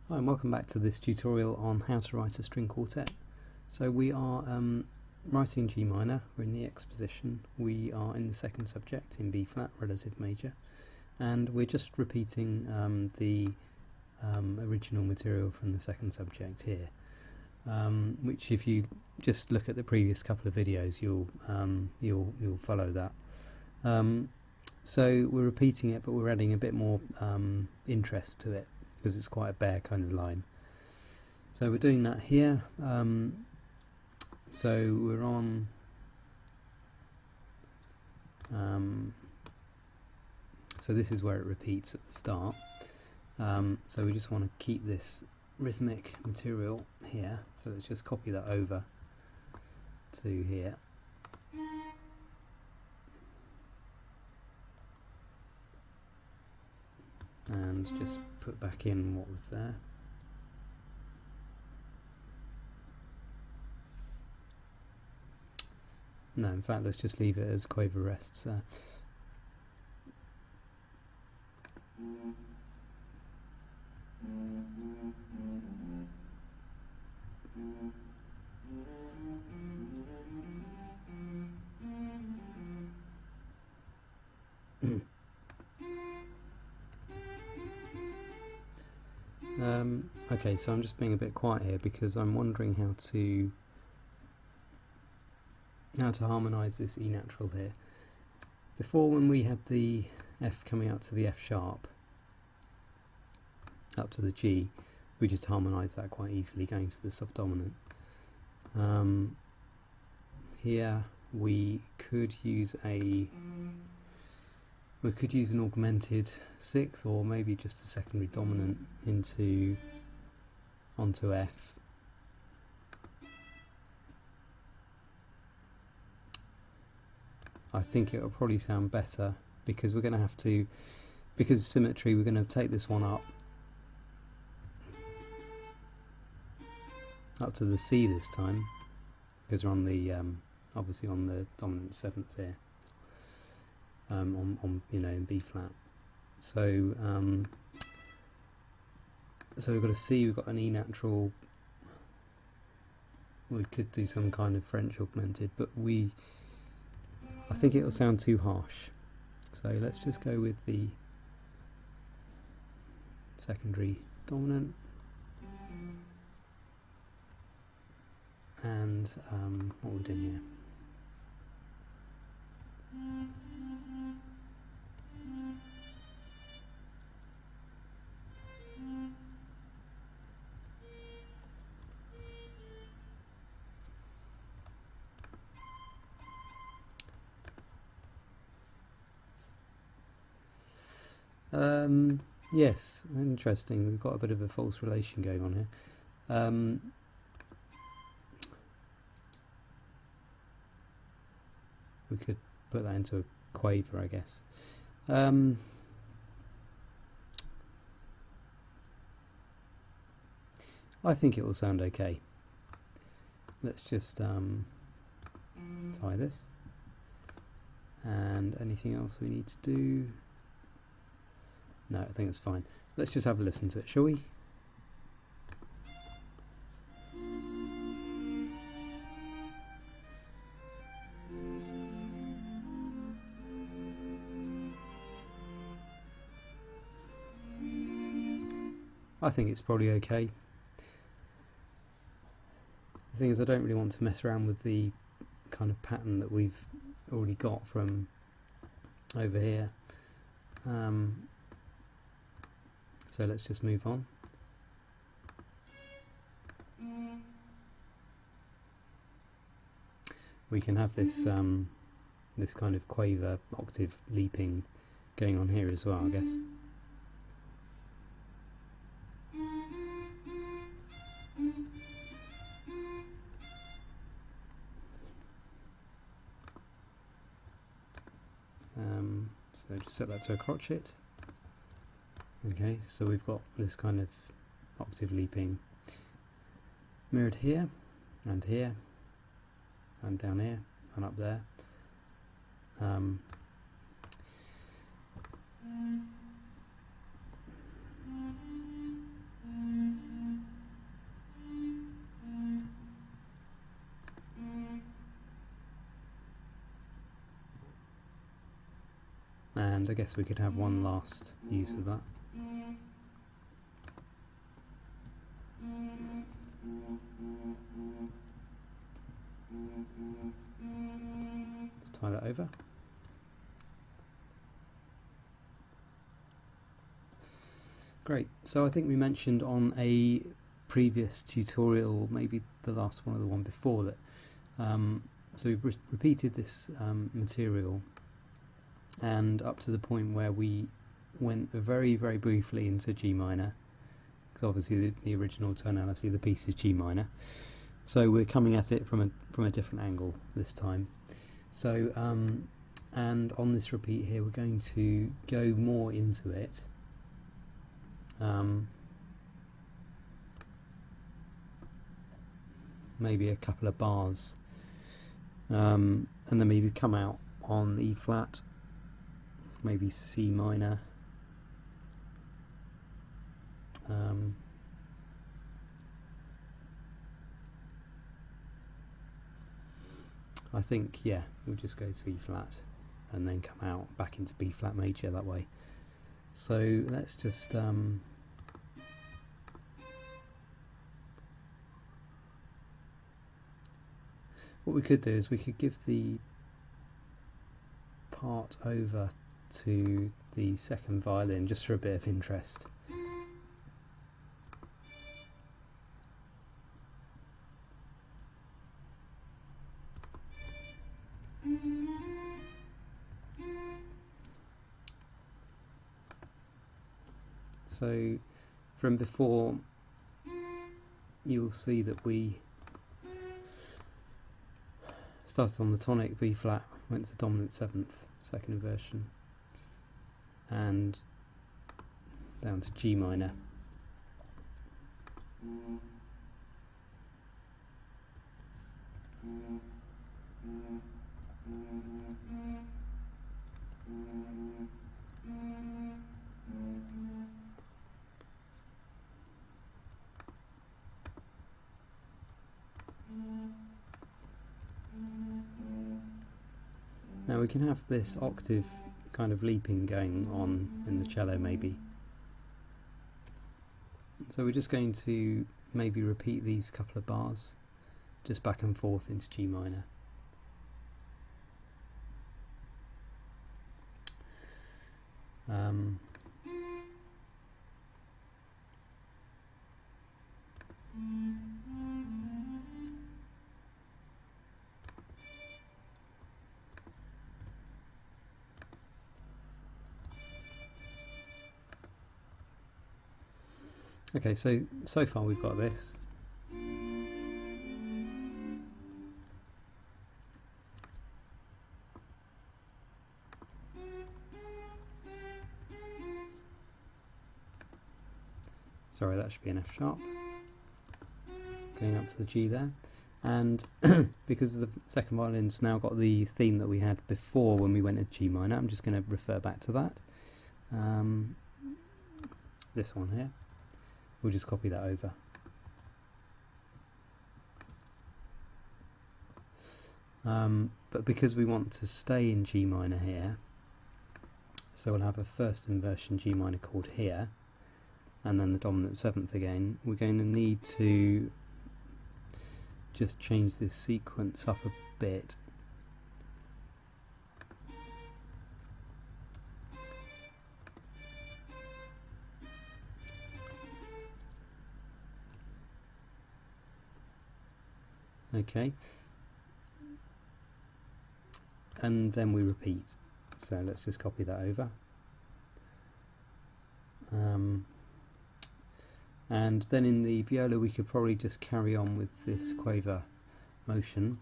Hi and welcome back to this tutorial on how to write a string quartet. So we are writing G minor, we're in the X position, we are in the second subject in B flat, relative major, and we're just repeating the original material from the second subject here, which if you just look at the previous couple of videos you'll follow that. So we're repeating it, but we're adding a bit more interest to it, because it's quite a bare kind of line. So we're doing that here. So we're on so this is where it repeats at the start. So we just want to keep this rhythmic material here, so let's just copy that over to here. And just put back in what was there. No, in fact, let's just leave it as quaver rests there. Okay, so I'm just being a bit quiet here because I'm wondering how to harmonise this E natural here. Before, when we had the F coming out to the F sharp, up to the G, we just harmonised that quite easily going to the subdominant. Here we could use an augmented sixth, or maybe just a secondary dominant onto F. I think it will probably sound better, because we're going to have to, because of symmetry, we're going to take this one up to the C this time, because we're on the obviously on the dominant seventh here, on in B flat. So so we've got a C, we've got an E natural. We could do some kind of French augmented, but I think it'll sound too harsh. So let's just go with the secondary dominant, and what we're doing here. Yes, interesting. We've got a bit of a false relation going on here. We could put that into a quaver, I guess. I think it will sound okay. Let's just tie this. And anything else we need to do? No, I think it's fine. Let's just have a listen to it, shall we? I think it's probably okay. The thing is, I don't really want to mess around with the kind of pattern that we've already got from over here. So let's just move on. We can have this this kind of quaver octave leaping going on here as well, I guess. So just set that to a crotchet. Okay, so we've got this kind of octave leaping mirrored here, and down here, and up there. and I guess we could have one last use of that. Let's tie that over. Great, so I think we mentioned on a previous tutorial, maybe the last one or the one before, that so we've repeated this material, and up to the point where we went very briefly into G minor, because obviously the original tonality of the piece is G minor, so we're coming at it from a different angle this time. So and on this repeat here we're going to go more into it. Maybe a couple of bars, and then maybe come out on E flat, maybe C minor, I think, yeah, we'll just go to E flat and then come out back into B flat major that way. So let's just what we could do is we could give the part over to the second violin just for a bit of interest. So from before, you'll see that we started on the tonic B flat, went to dominant 7th, second inversion, and down to G minor. Now we can have this octave kind of leaping going on in the cello maybe. So we're just going to maybe repeat these couple of bars just back and forth into G minor. Okay, so far we've got this. Sorry, that should be an F sharp. Going up to the G there. And because the second violin's now got the theme that we had before when we went to G minor, I'm just going to refer back to that. This one here. We'll just copy that over. But because we want to stay in G minor here, so we'll have a first inversion G minor chord here, and then the dominant 7th again. We're going to need to just change this sequence up a bit. Okay, and then we repeat, so let's just copy that over, and then in the viola we could probably just carry on with this quaver motion.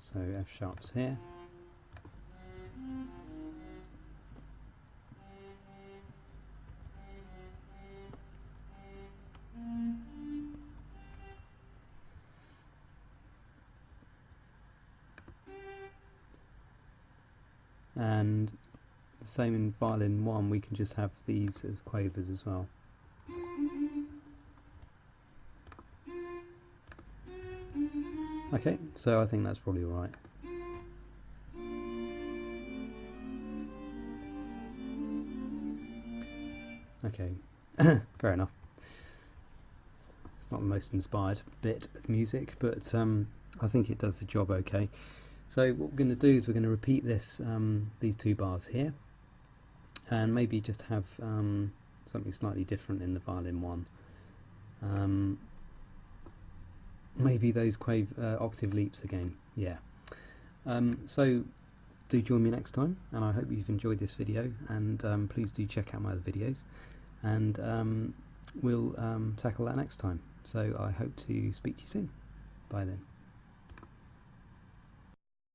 So F sharps here. And the same in violin 1, we can just have these as quavers as well. Okay, so I think that's probably alright. Okay, fair enough. It's not the most inspired bit of music, but I think it does the job okay. So what we're going to do is we're going to repeat this, these 2 bars here, and maybe just have something slightly different in the violin 1. Maybe those octave leaps again, yeah. So do join me next time, and I hope you've enjoyed this video, and please do check out my other videos, and we'll tackle that next time. So I hope to speak to you soon. Bye then.